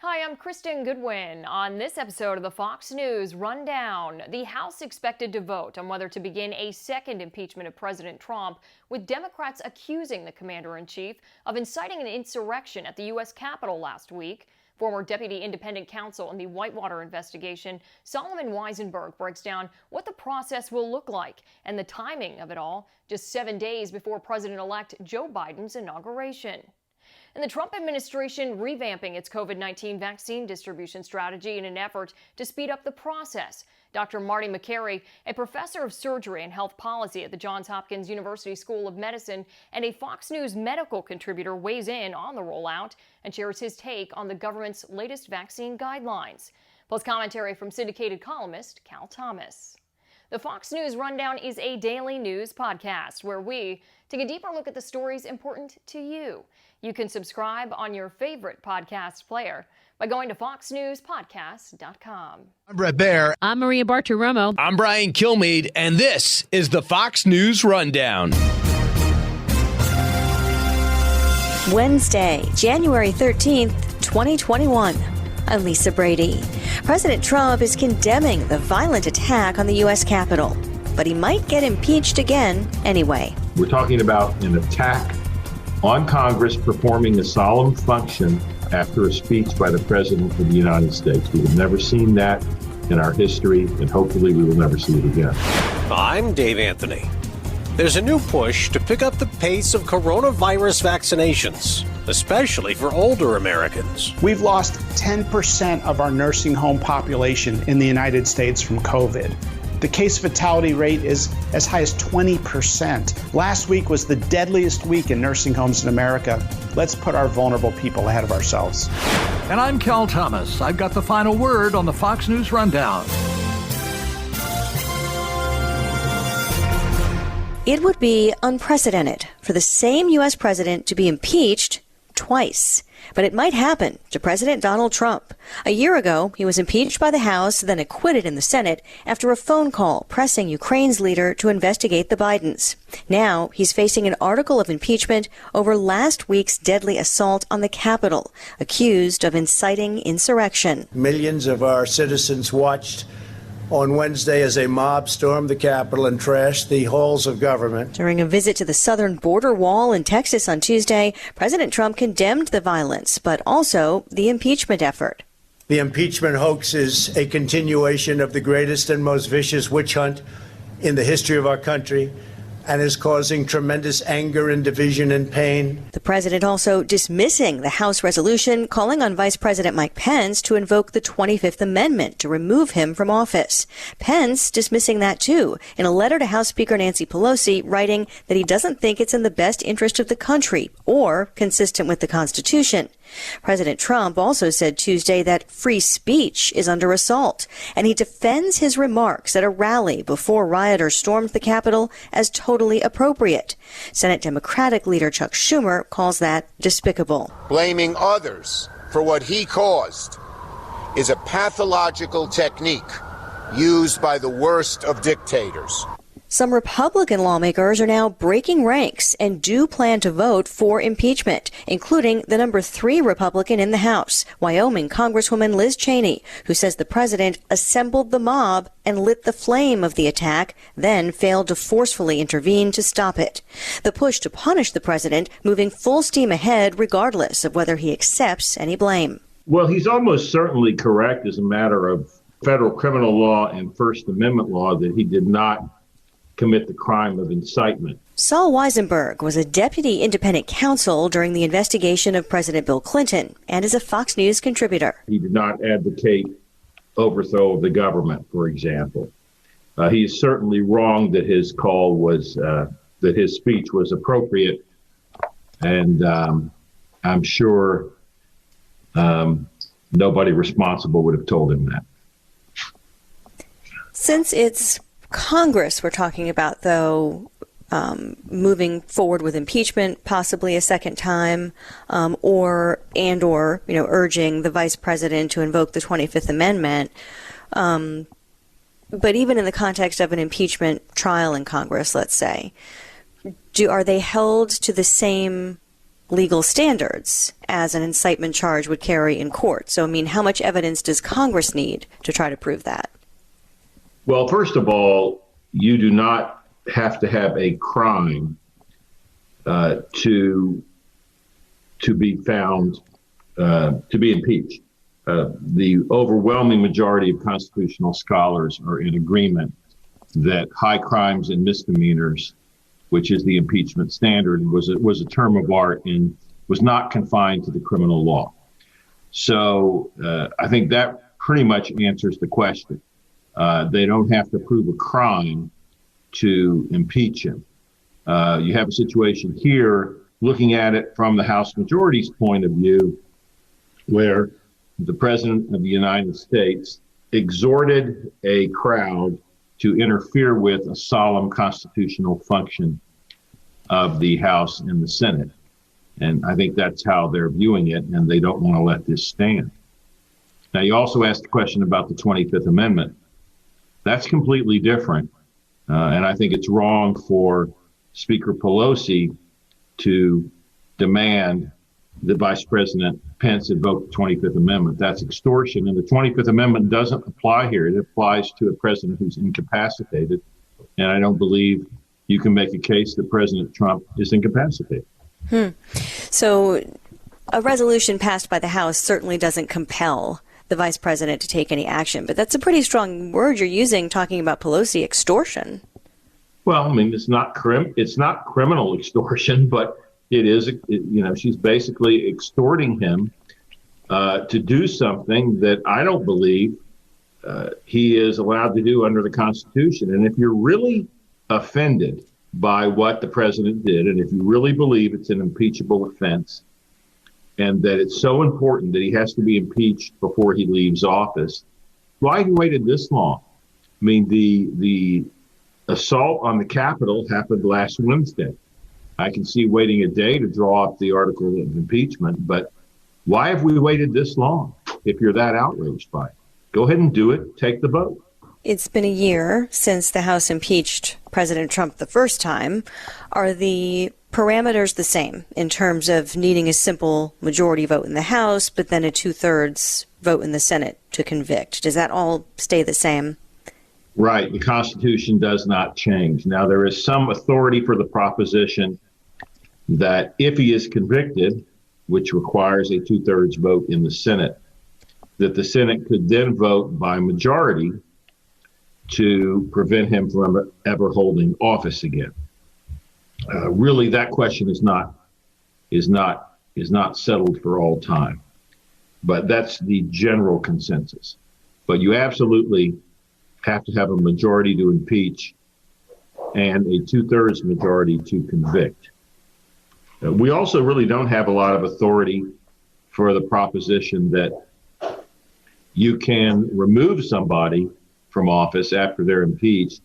Hi, I'm Kristen Goodwin. On this episode of the Fox News Rundown, the House expected to vote on whether to begin a second impeachment of President Trump, with Democrats accusing the commander-in-chief of inciting an insurrection at the U.S. Capitol last week. Former Deputy Independent Counsel in the Whitewater Investigation Sol Wisenberg breaks down what the process will look like and the timing of it all, just 7 days before President-elect Joe Biden's inauguration. And the Trump administration revamping its COVID-19 vaccine distribution strategy in an effort to speed up the process. Dr. Marty Makary, a professor of surgery and health policy at the Johns Hopkins University School of Medicine and a Fox News medical contributor, weighs in on the rollout and shares his take on the government's latest vaccine guidelines. Plus commentary from syndicated columnist Cal Thomas. The Fox News Rundown is a daily news podcast where we take a deeper look at the stories important to you. You can subscribe on your favorite podcast player by going to foxnewspodcast.com. I'm Brett Baer. I'm Maria Bartiromo. I'm Brian Kilmeade, and this is the Fox News Rundown. Wednesday, January 13th, 2021. I'm Lisa Brady. President Trump is condemning the violent attack on the U.S. Capitol, but he might get impeached again anyway. We're talking about an attack on Congress performing a solemn function after a speech by the President of the United States. We have never seen that in our history, and hopefully we will never see it again. I'm Dave Anthony. There's a new push to pick up the pace of coronavirus vaccinations, especially for older Americans. We've lost 10% of our nursing home population in the United States from COVID. The case fatality rate is as high as 20%. Last week was the deadliest week in nursing homes in America. Let's put our vulnerable people ahead of ourselves. And I'm Cal Thomas. I've got the final word on the Fox News Rundown. It would be unprecedented for the same U.S. president to be impeached twice. But it might happen to President Donald Trump. A year ago, he was impeached by the House, then acquitted in the Senate after a phone call pressing Ukraine's leader to investigate the Bidens. Now, he's facing an article of impeachment over last week's deadly assault on the Capitol, accused of inciting insurrection. Millions of our citizens watched on Wednesday as a mob stormed the Capitol and trashed the halls of government. During a visit to the southern border wall in Texas on Tuesday, President Trump condemned the violence, but also the impeachment effort. The impeachment hoax is a continuation of the greatest and most vicious witch hunt in the history of our country, and is causing tremendous anger and division and pain. The president also dismissing the House resolution calling on Vice President Mike Pence to invoke the 25th Amendment to remove him from office. Pence dismissing that too, in a letter to House Speaker Nancy Pelosi, writing that he doesn't think it's in the best interest of the country or consistent with the Constitution. President Trump also said Tuesday that free speech is under assault, and he defends his remarks at a rally before rioters stormed the Capitol as totally appropriate. Senate Democratic leader Chuck Schumer calls that despicable. Blaming others for what he caused is a pathological technique used by the worst of dictators. Some Republican lawmakers are now breaking ranks and do plan to vote for impeachment, including the number 3 Republican in the House, Wyoming Congresswoman Liz Cheney, who says the president assembled the mob and lit the flame of the attack, then failed to forcefully intervene to stop it. The push to punish the president moving full steam ahead regardless of whether he accepts any blame. Well, he's almost certainly correct as a matter of federal criminal law and First Amendment law that he did not commit the crime of incitement. Sol Wisenberg was a deputy independent counsel during the investigation of President Bill Clinton and is a Fox News contributor. He did not advocate overthrow of the government, for example. He is certainly wrong that his call was, that his speech was appropriate. And I'm sure nobody responsible would have told him that. Since it's Congress we're talking about, though, moving forward with impeachment, possibly a second time, or urging the vice president to invoke the 25th Amendment. But even in the context of an impeachment trial in Congress, let's say, are they held to the same legal standards as an incitement charge would carry in court. So, I mean, how much evidence does Congress need to try to prove that? Well, first of all, you do not have to have a crime to be found to be impeached. The overwhelming majority of constitutional scholars are in agreement that high crimes and misdemeanors, which is the impeachment standard, was a term of art and was not confined to the criminal law. So I think that pretty much answers the question. They don't have to prove a crime to impeach him. You have a situation here, looking at it from the House majority's point of view, where the President of the United States exhorted a crowd to interfere with a solemn constitutional function of the House and the Senate. And I think that's how they're viewing it, and they don't want to let this stand. Now, you also asked a question about the 25th Amendment. That's completely different. And I think it's wrong for Speaker Pelosi to demand that Vice President Pence invoke the 25th Amendment. That's extortion. And the 25th Amendment doesn't apply here. It applies to a president who's incapacitated. And I don't believe you can make a case that President Trump is incapacitated. So a resolution passed by the House certainly doesn't compel the vice president to take any action. But that's a pretty strong word you're using, talking about Pelosi, extortion. Well, I mean, it's not criminal extortion, but it is, she's basically extorting him to do something that I don't believe he is allowed to do under the Constitution. And if you're really offended by what the president did, and if you really believe it's an impeachable offense, and that it's so important that he has to be impeached before he leaves office, why have you waited this long? I mean, the assault on the Capitol happened last Wednesday. I can see waiting a day to draw up the article of impeachment, but why have we waited this long if you're that outraged by it? Go ahead and do it. Take the vote. It's been a year since the House impeached President Trump the first time. Are the parameters the same in terms of needing a simple majority vote in the House, but then a 2/3 vote in the Senate to convict? Does that all stay the same? Right. The Constitution does not change. Now, there is some authority for the proposition that if he is convicted, which requires a 2/3 vote in the Senate, that the Senate could then vote by majority to prevent him from ever holding office again. Really, that question is not settled for all time, but that's the general consensus. But you absolutely have to have a majority to impeach and a 2/3 majority to convict. We also really don't have a lot of authority for the proposition that you can remove somebody from office after they're impeached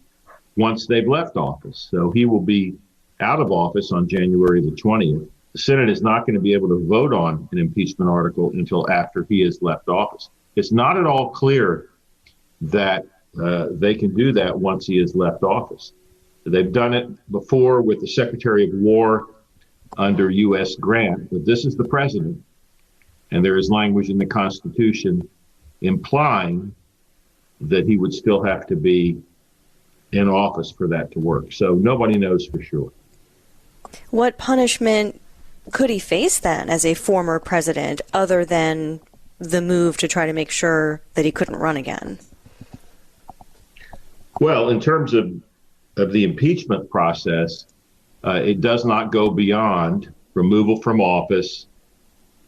once they've left office. So he will be out of office on January the 20th. The Senate is not going to be able to vote on an impeachment article until after he has left office. It's not at all clear that they can do that once he has left office. They've done it before with the Secretary of War under U.S. Grant, but this is the president, and there is language in the Constitution implying that he would still have to be in office for that to work. So nobody knows for sure. What punishment could he face then as a former president other than the move to try to make sure that he couldn't run again? Well, in terms of the impeachment process, it does not go beyond removal from office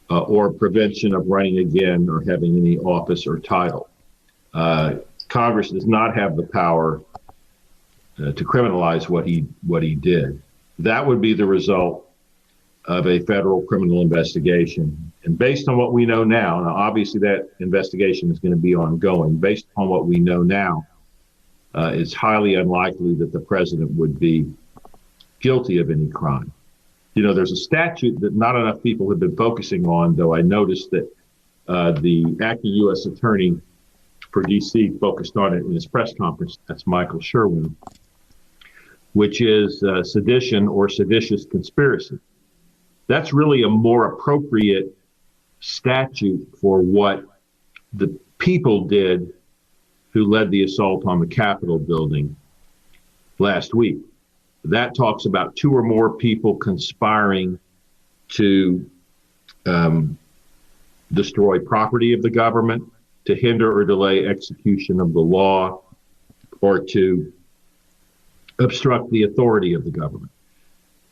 or prevention of running again or having any office or title. Congress does not have the power to criminalize what he did. That would be the result of a federal criminal investigation. And based on what we know now obviously that investigation is going to be ongoing. Based on what we know now, it's highly unlikely that the president would be guilty of any crime. You know, there's a statute that not enough people have been focusing on, though I noticed that the acting U.S. attorney for D.C. focused on it in his press conference. That's Michael that's really a more appropriate statute for what the people did who led the assault on the Capitol building last week. That talks about two or more people conspiring to destroy property of the government, to hinder or delay execution of the law, or to obstruct the authority of the government.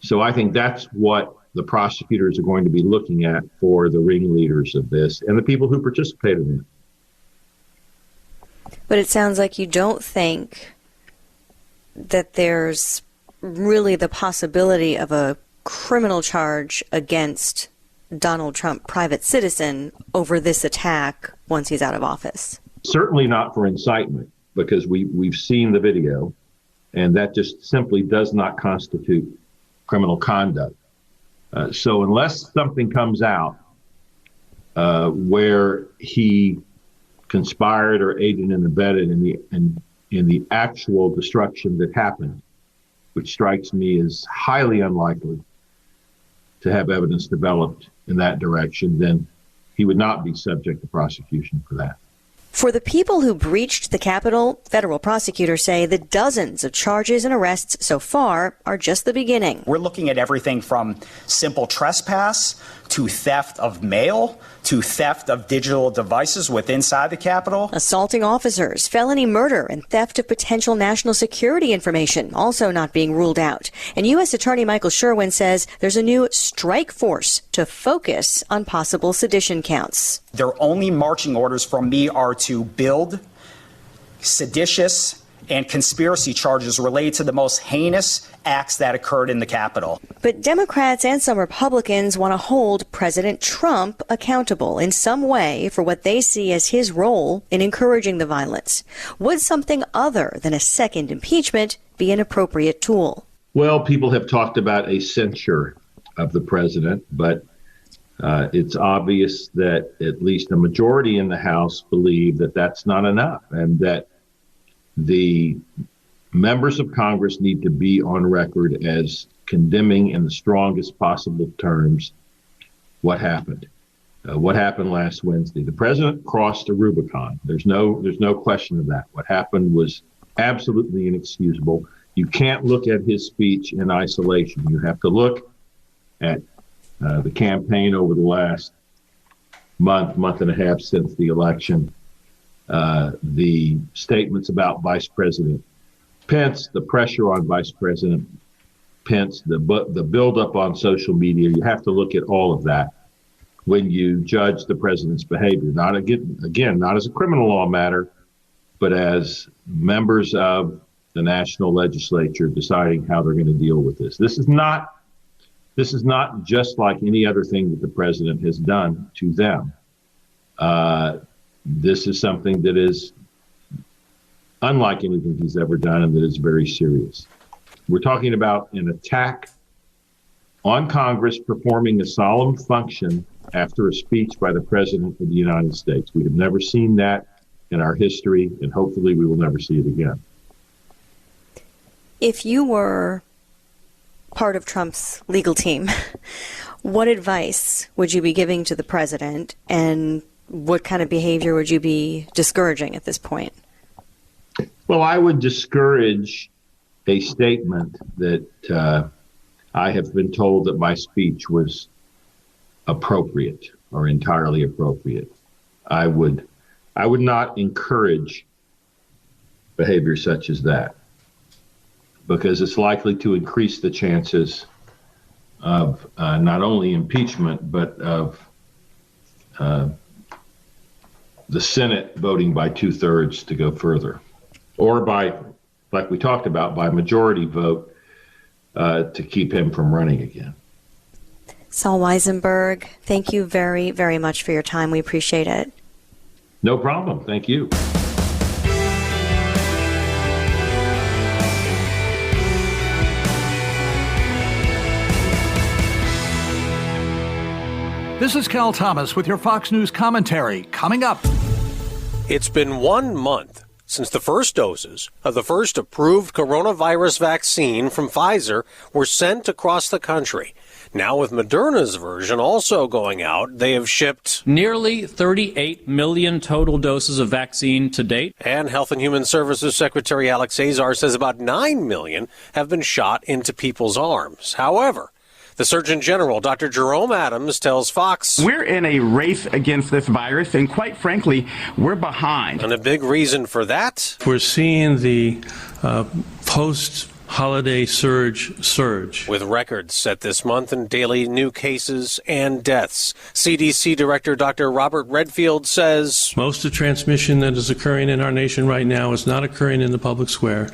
So I think that's what the prosecutors are going to be looking at for the ringleaders of this and the people who participated in it. But it sounds like you don't think that there's really the possibility of a criminal charge against Donald Trump, private citizen, over this attack once he's out of office. Certainly not for incitement, because we've seen the video, and that just simply does not constitute criminal conduct. So unless something comes out where he conspired or aided and abetted in the actual destruction that happened, which strikes me as highly unlikely to have evidence developed in that direction, then he would not be subject to prosecution for that. For the people who breached the Capitol, federal prosecutors say the dozens of charges and arrests so far are just the beginning. We're looking at everything from simple trespass to theft of mail to theft of digital devices inside the Capitol. Assaulting officers, felony murder, and theft of potential national security information also not being ruled out. And U.S. Attorney Michael Sherwin says there's a new strike force to focus on possible sedition counts. Their only marching orders from me are to build seditious and conspiracy charges related to the most heinous acts that occurred in the Capitol. But Democrats and some Republicans want to hold President Trump accountable in some way for what they see as his role in encouraging the violence. Would something other than a second impeachment be an appropriate tool? Well, people have talked about a censure of the president, but it's obvious that at least a majority in the House believe that that's not enough, and that the members of Congress need to be on record as condemning in the strongest possible terms what happened. What happened last Wednesday? The president crossed a Rubicon. There's no question of that. What happened was absolutely inexcusable. You can't look at his speech in isolation. You have to look at the campaign over the last month and a half since the election. The statements about Vice President Pence, the pressure on Vice President Pence, the buildup on social media. You have to look at all of that when you judge the president's behavior. Not not as a criminal law matter, but as members of the national legislature deciding how they're going to deal with this. This is not just like any other thing that the president has done to them. This is something that is unlike anything he's ever done, and that is very serious. We're talking about an attack on Congress performing a solemn function after a speech by the President of the United States. We have never seen that in our history, and hopefully we will never see it again. If you were part of Trump's legal team, what advice would you be giving to the president, and what kind of behavior would you be discouraging at this point? Well, I would discourage a statement that I have been told that my speech was appropriate or entirely appropriate. I would not encourage behavior such as that, because it's likely to increase the chances of not only impeachment, but of the Senate voting by 2/3 to go further, or by, like we talked about, by majority vote to keep him from running again. Sol Wisenberg, thank you very, very much for your time. We appreciate it. No problem. Thank you. This is Cal Thomas with your Fox News commentary. Coming up. It's been 1 month since the first doses of the first approved coronavirus vaccine from Pfizer were sent across the country. Now with Moderna's version also going out, they have shipped nearly 38 million total doses of vaccine to date. And Health and Human Services Secretary Alex Azar says about 9 million have been shot into people's arms. However, the Surgeon General, Dr. Jerome Adams, tells Fox, we're in a race against this virus, and quite frankly, we're behind. And a big reason for that? We're seeing the post-holiday surge. With records set this month in daily new cases and deaths. CDC Director Dr. Robert Redfield says, most of the transmission that is occurring in our nation right now is not occurring in the public square.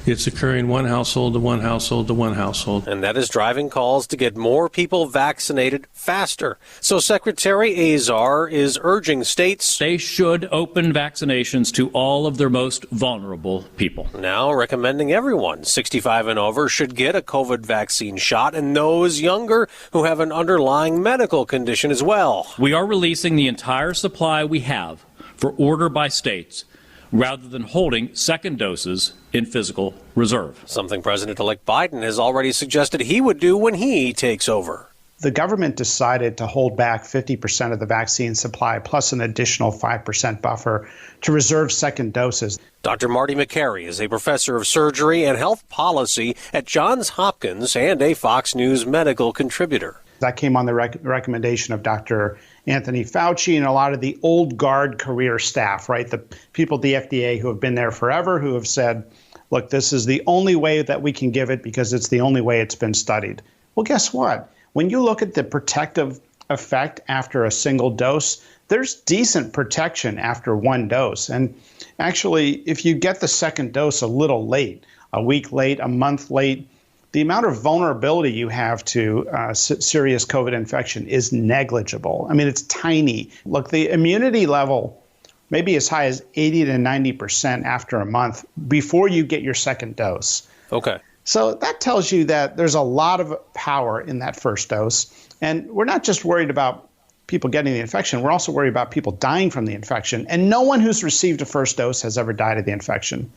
It's occurring one household to one household to one household. And that is driving calls to get more people vaccinated faster. So Secretary Azar is urging states they should open vaccinations to all of their most vulnerable people. Now recommending everyone 65 and over should get a COVID vaccine shot, and those younger who have an underlying medical condition as well. We are releasing the entire supply we have for order by states, rather than holding second doses in physical reserve. Something President-elect Biden has already suggested he would do when he takes over. The government decided to hold back 50% of the vaccine supply plus an additional 5% buffer to reserve second doses. Dr. Marty Makary is a professor of surgery and health policy at Johns Hopkins and a Fox News medical contributor. That came on the recommendation of Dr. Anthony Fauci and a lot of the old guard career staff, right? The people at the FDA who have been there forever, who have said, look, this is the only way that we can give it because it's the only way it's been studied. Well, guess what? When you look at the protective effect after a single dose, there's decent protection after one dose. And actually, if you get the second dose a little late, a week late, a month late, the amount of vulnerability you have to serious COVID infection is negligible. I mean, it's tiny. Look, the immunity level may be as high as 80 to 90% after a month before you get your second dose. Okay. So that tells you that there's a lot of power in that first dose. And we're not just worried about people getting the infection. We're also worried about people dying from the infection. And no one who's received a first dose has ever died of the infection.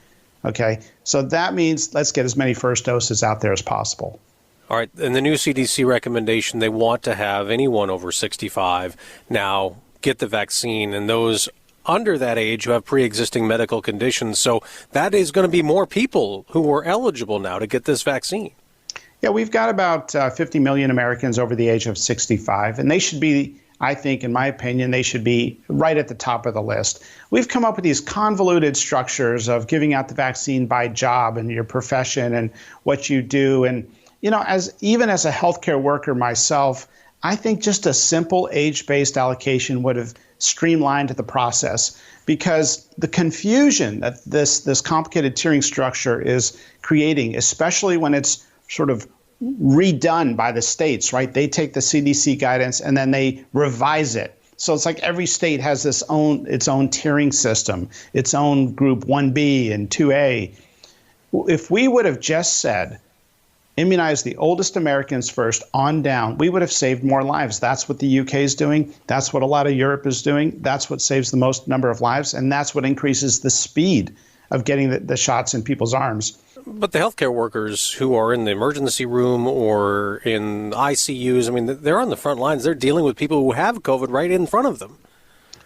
Okay, so that means let's get as many first doses out there as possible. All right, and the new CDC recommendation, they want to have anyone over 65 now get the vaccine, and those under that age who have pre-existing medical conditions. So that is going to be more people who are eligible now to get this vaccine. Yeah, we've got about 50 million Americans over the age of 65, and they should be, I think, in my opinion, they should be right at the top of the list. We've come up with these convoluted structures of giving out the vaccine by job and your profession and what you do. And, you know, even as a healthcare worker myself, I think just a simple age-based allocation would have streamlined the process, because the confusion that this complicated tiering structure is creating, especially when it's sort of redone by the states, right? They take the CDC guidance and then they revise it. So it's like every state has its own tiering system, its own group 1B and 2A. If we would have just said, immunize the oldest Americans first on down, we would have saved more lives. That's what the UK is doing. That's what a lot of Europe is doing. That's what saves the most number of lives. And that's what increases the speed of getting the shots in people's arms. But the healthcare workers who are in the emergency room or in ICUs, I mean, they're on the front lines. They're dealing with people who have COVID right in front of them.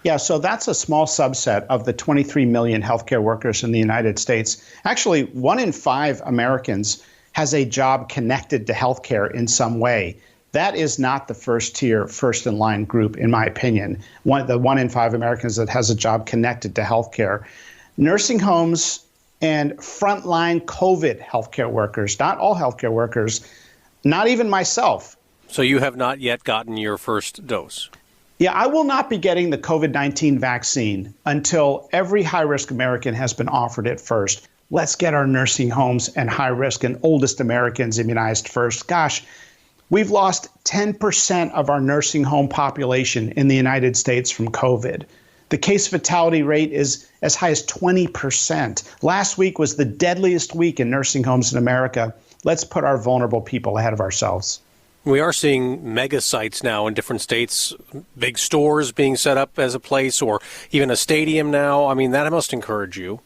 Yeah, so that's a small subset of the 23 million healthcare workers in the United States. Actually, 1 in 5 Americans has a job connected to healthcare in some way. That is not the first tier, first in line group, in my opinion. The 1 in 5 Americans that has a job connected to healthcare. Nursing homes and frontline COVID healthcare workers, not all healthcare workers, not even myself. So you have not yet gotten your first dose? Yeah, I will not be getting the COVID-19 vaccine until every high-risk American has been offered it first. Let's get our nursing homes and high-risk and oldest Americans immunized first. Gosh, we've lost 10% of our nursing home population in the United States from COVID. The case fatality rate is as high as 20%. Last week was the deadliest week in nursing homes in America. Let's put our vulnerable people ahead of ourselves. We are seeing mega sites now in different states, big stores being set up as a place, or even a stadium now. I mean, that must encourage you.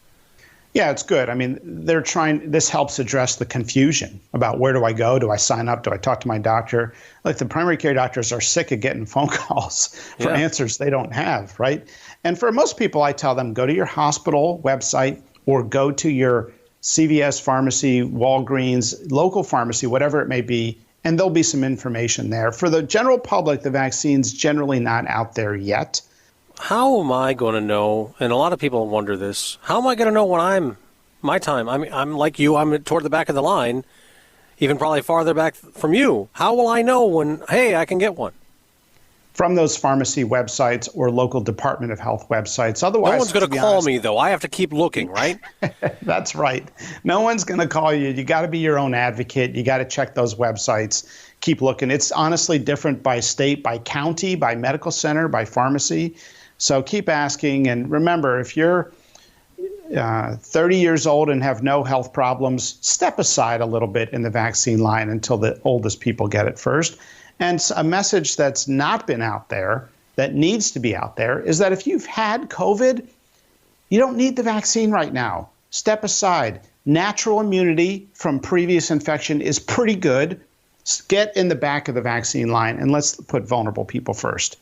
Yeah, it's good. I mean, this helps address the confusion about where do I go? Do I sign up? Do I talk to my doctor? Like the primary care doctors are sick of getting phone calls for answers they don't have, right? And for most people, I tell them, go to your hospital website or go to your CVS pharmacy, Walgreens, local pharmacy, whatever it may be, and there'll be some information there. For the general public, the vaccine's generally not out there yet. How am I going to know, and a lot of people wonder this, how am I going to know when my time? I'm like you, I'm toward the back of the line, even probably farther back from you. How will I know when, hey, I can get one? From those pharmacy websites or local Department of Health websites. Otherwise, no one's going to call me, though. I have to keep looking, right? That's right. No one's going to call you. You got to be your own advocate. You got to check those websites. Keep looking. It's honestly different by state, by county, by medical center, by pharmacy. So keep asking. And remember, if you're 30 years old and have no health problems, step aside a little bit in the vaccine line until the oldest people get it first. And a message that's not been out there, that needs to be out there, is that if you've had COVID, you don't need the vaccine right now. Step aside. Natural immunity from previous infection is pretty good. Get in the back of the vaccine line, and let's put vulnerable people first.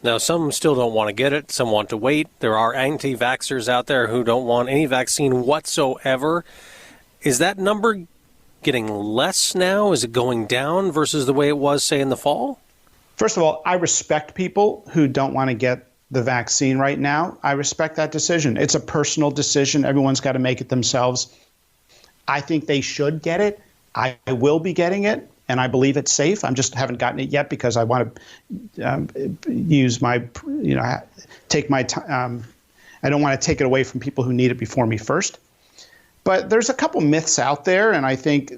Now, some still don't want to get it. Some want to wait. There are anti-vaxxers out there who don't want any vaccine whatsoever. Is that number getting less now? Is it going down versus the way it was, say, in the fall? First of all, I respect people who don't want to get the vaccine right now. I respect that decision. It's a personal decision. Everyone's got to make it themselves. I think they should get it. I will be getting it, and I believe it's safe. I just haven't gotten it yet because I want to use my, take my time. I don't want to take it away from people who need it before me first. But there's a couple myths out there, and I think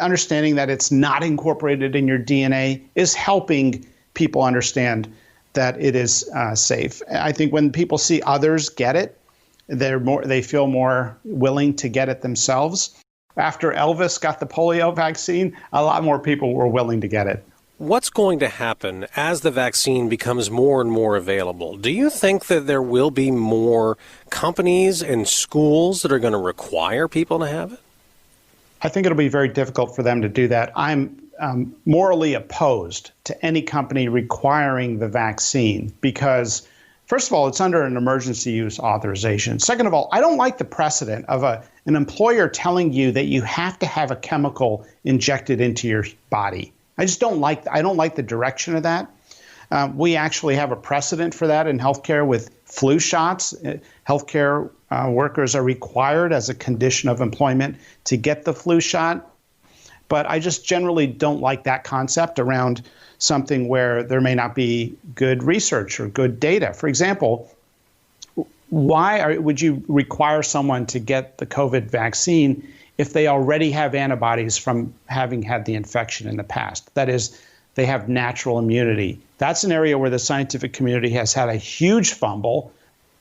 understanding that it's not incorporated in your DNA is helping people understand that it is safe. I think when people see others get it, they feel more willing to get it themselves. After Elvis got the polio vaccine, a lot more people were willing to get it. What's going to happen as the vaccine becomes more and more available? Do you think that there will be more companies and schools that are going to require people to have it? I think it'll be very difficult for them to do that. I'm morally opposed to any company requiring the vaccine because, first of all, it's under an emergency use authorization. Second of all, I don't like the precedent of an employer telling you that you have to have a chemical injected into your body. I just don't like the direction of that. We actually have a precedent for that in healthcare with flu shots. Healthcare workers are required as a condition of employment to get the flu shot. But I just generally don't like that concept around something where there may not be good research or good data. For example, would you require someone to get the COVID vaccine if they already have antibodies from having had the infection in the past? That is, they have natural immunity. That's an area where the scientific community has had a huge fumble.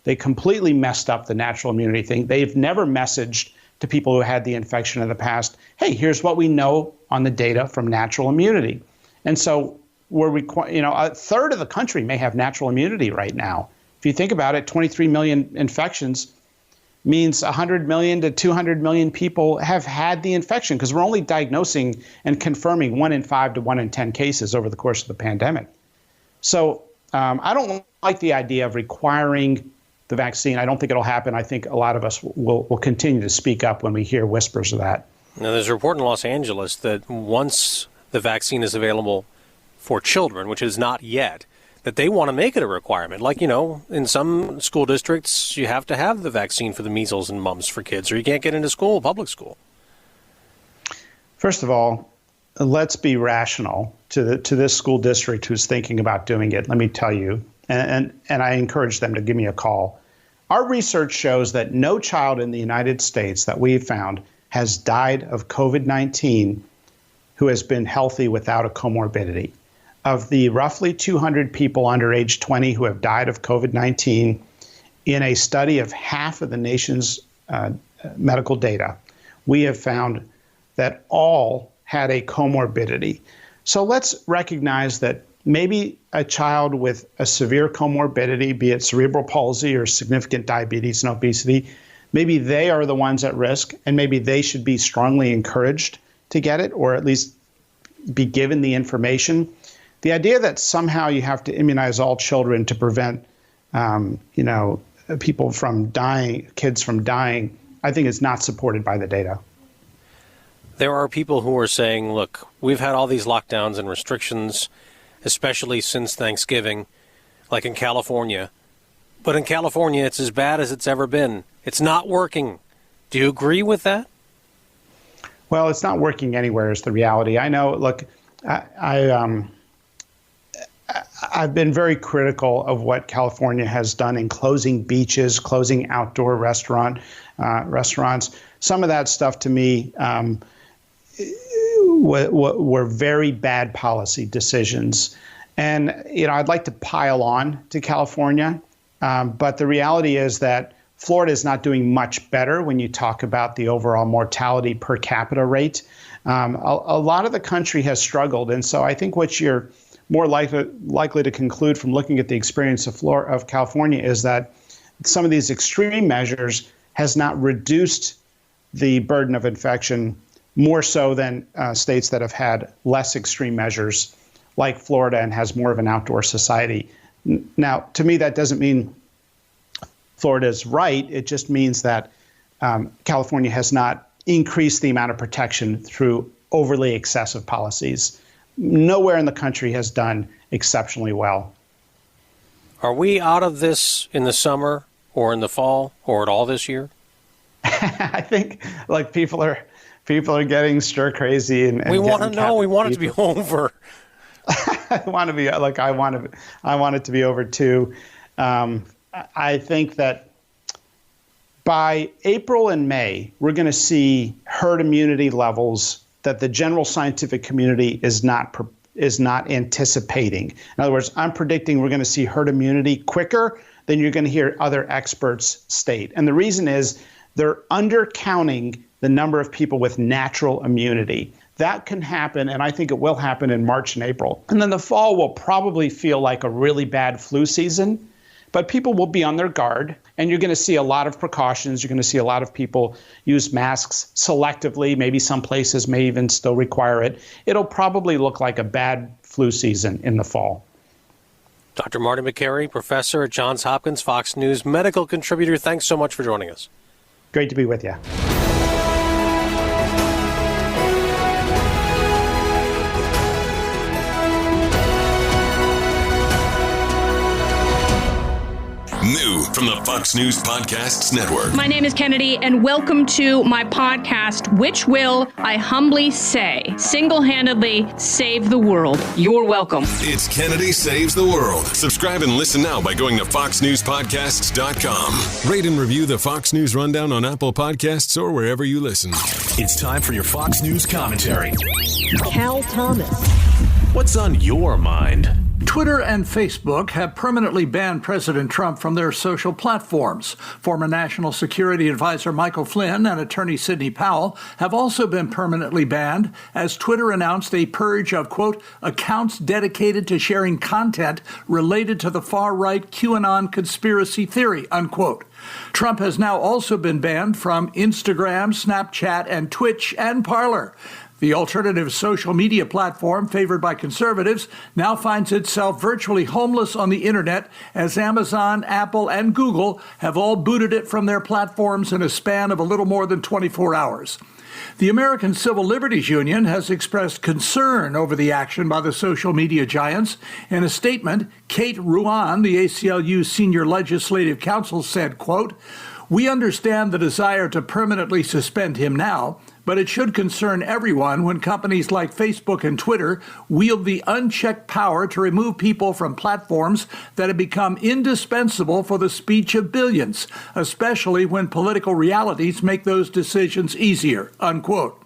They completely messed up the natural immunity thing. They've never messaged to people who had the infection in the past, hey, here's what we know on the data from natural immunity. And so a third of the country may have natural immunity right now. If you think about it, 23 million infections means 100 million to 200 million people have had the infection because we're only diagnosing and confirming 1 in 5 to 1 in 10 cases over the course of the pandemic. So I don't like the idea of requiring the vaccine. I don't think it'll happen. I think a lot of us will continue to speak up when we hear whispers of that. Now, there's a report in Los Angeles that once the vaccine is available for children, which is not yet, that they want to make it a requirement. Like, in some school districts, you have to have the vaccine for the measles and mumps for kids, or you can't get into school, public school. First of all, let's be rational to this school district who's thinking about doing it. Let me tell you, and I encourage them to give me a call. Our research shows that no child in the United States that we've found has died of COVID-19 who has been healthy without a comorbidity. Of the roughly 200 people under age 20 who have died of COVID-19, in a study of half of the nation's medical data, we have found that all had a comorbidity. So let's recognize that maybe a child with a severe comorbidity, be it cerebral palsy or significant diabetes and obesity, maybe they are the ones at risk, and maybe they should be strongly encouraged to get it, or at least be given the information. The idea that somehow you have to immunize all children to prevent, people from dying, kids from dying, I think is not supported by the data. There are people who are saying, look, we've had all these lockdowns and restrictions, especially since Thanksgiving, like in California. But in California, it's as bad as it's ever been. It's not working. Do you agree with that? Well, it's not working anywhere is the reality. I know, look, I've been very critical of what California has done in closing beaches, closing outdoor restaurants. Some of that stuff to me were very bad policy decisions. And, I'd like to pile on to California, but the reality is that Florida is not doing much better when you talk about the overall mortality per capita rate. A lot of the country has struggled. And so I think what you're more likely to conclude from looking at the experience of California is that some of these extreme measures has not reduced the burden of infection more so than states that have had less extreme measures like Florida and has more of an outdoor society. Now, to me, that doesn't mean Florida is right. It just means that California has not increased the amount of protection through overly excessive policies. Nowhere in the country has done exceptionally well. Are we out of this in the summer or in the fall or at all this year? I think people are getting stir crazy and we want to know. We want it to be over. I want it to be over too. I think that by April and May, we're going to see herd immunity levels that the general scientific community is not anticipating. In other words, I'm predicting we're going to see herd immunity quicker than you're going to hear other experts state. And the reason is they're undercounting the number of people with natural immunity. That can happen, and I think it will happen in March and April. And then the fall will probably feel like a really bad flu season, but people will be on their guard, and you're going to see a lot of precautions. You're going to see a lot of people use masks selectively. Maybe some places may even still require it. It'll probably look like a bad flu season in the fall. Dr. Marty Makary, professor at Johns Hopkins, Fox News medical contributor. Thanks so much for joining us. Great to be with you. New from the Fox News Podcasts Network. My name is Kennedy, and welcome to my podcast, which will, I humbly say, single-handedly save the world. You're welcome. It's Kennedy Saves the World. Subscribe and listen now by going to foxnewspodcasts.com. Rate and review the Fox News Rundown on Apple Podcasts or wherever you listen. It's time for your Fox News commentary. Cal Thomas. What's on your mind? Twitter and Facebook have permanently banned President Trump from their social platforms. Former National Security Advisor Michael Flynn and attorney Sidney Powell have also been permanently banned as Twitter announced a purge of, quote, accounts dedicated to sharing content related to the far-right QAnon conspiracy theory, unquote. Trump has now also been banned from Instagram, Snapchat, and Twitch and Parler. The alternative social media platform favored by conservatives now finds itself virtually homeless on the internet as Amazon, Apple, and Google have all booted it from their platforms in a span of a little more than 24 hours. The American Civil Liberties Union has expressed concern over the action by the social media giants. In a statement, Kate Ruan, the ACLU senior legislative counsel, said, quote, we understand the desire to permanently suspend him now, but it should concern everyone when companies like Facebook and Twitter wield the unchecked power to remove people from platforms that have become indispensable for the speech of billions, especially when political realities make those decisions easier, unquote.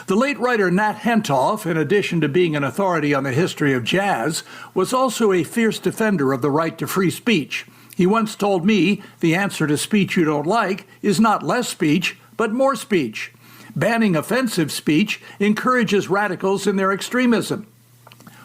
The late writer Nat Hentoff, in addition to being an authority on the history of jazz, was also a fierce defender of the right to free speech. He once told me the answer to speech you don't like is not less speech, but more speech. Banning offensive speech encourages radicals in their extremism.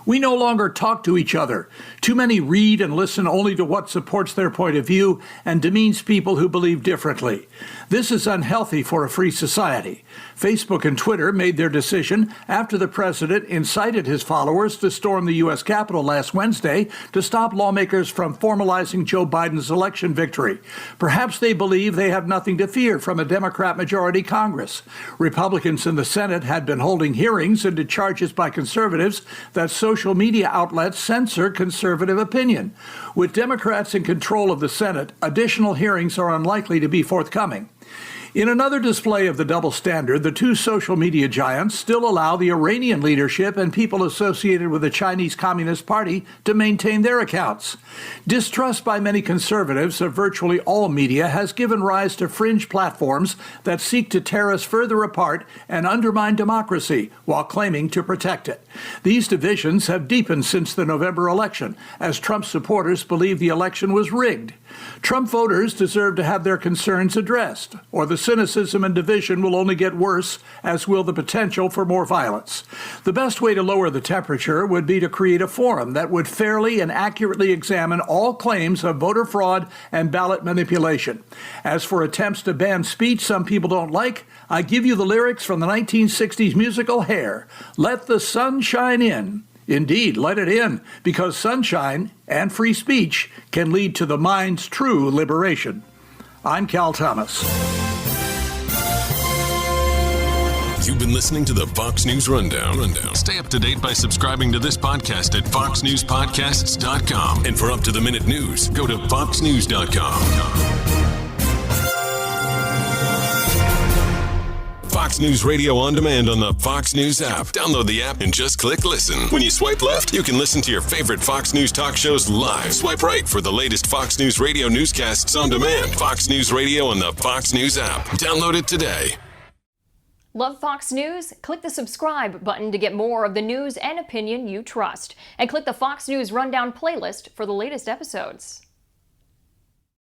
We no longer talk to each other. Too many read and listen only to what supports their point of view and demeans people who believe differently. This is unhealthy for a free society. Facebook and Twitter made their decision after the president incited his followers to storm the U.S. Capitol last Wednesday to stop lawmakers from formalizing Joe Biden's election victory. Perhaps they believe they have nothing to fear from a Democrat-majority Congress. Republicans in the Senate had been holding hearings into charges by conservatives that social media outlets censor conservative opinion. With Democrats in control of the Senate, additional hearings are unlikely to be forthcoming. In another display of the double standard, the two social media giants still allow the Iranian leadership and people associated with the Chinese Communist Party to maintain their accounts. Distrust by many conservatives of virtually all media has given rise to fringe platforms that seek to tear us further apart and undermine democracy while claiming to protect it. These divisions have deepened since the November election, as Trump supporters believe the election was rigged. Trump voters deserve to have their concerns addressed, or the cynicism and division will only get worse, as will the potential for more violence. The best way to lower the temperature would be to create a forum that would fairly and accurately examine all claims of voter fraud and ballot manipulation. As for attempts to ban speech some people don't like, I give you the lyrics from the 1960s musical Hair. Let the sun shine in. Indeed, let it in, because sunshine and free speech can lead to the mind's true liberation. I'm Cal Thomas. You've been listening to the Fox News Rundown. Stay up to date by subscribing to this podcast at foxnewspodcasts.com. And for up-to-the-minute news, go to foxnews.com. Fox News Radio on demand on the Fox News app. Download the app and just click listen. When you swipe left, you can listen to your favorite Fox News talk shows live. Swipe right for the latest Fox News Radio newscasts on demand. Fox News Radio on the Fox News app. Download it today. Love Fox News? Click the subscribe button to get more of the news and opinion you trust. And click the Fox News Rundown playlist for the latest episodes.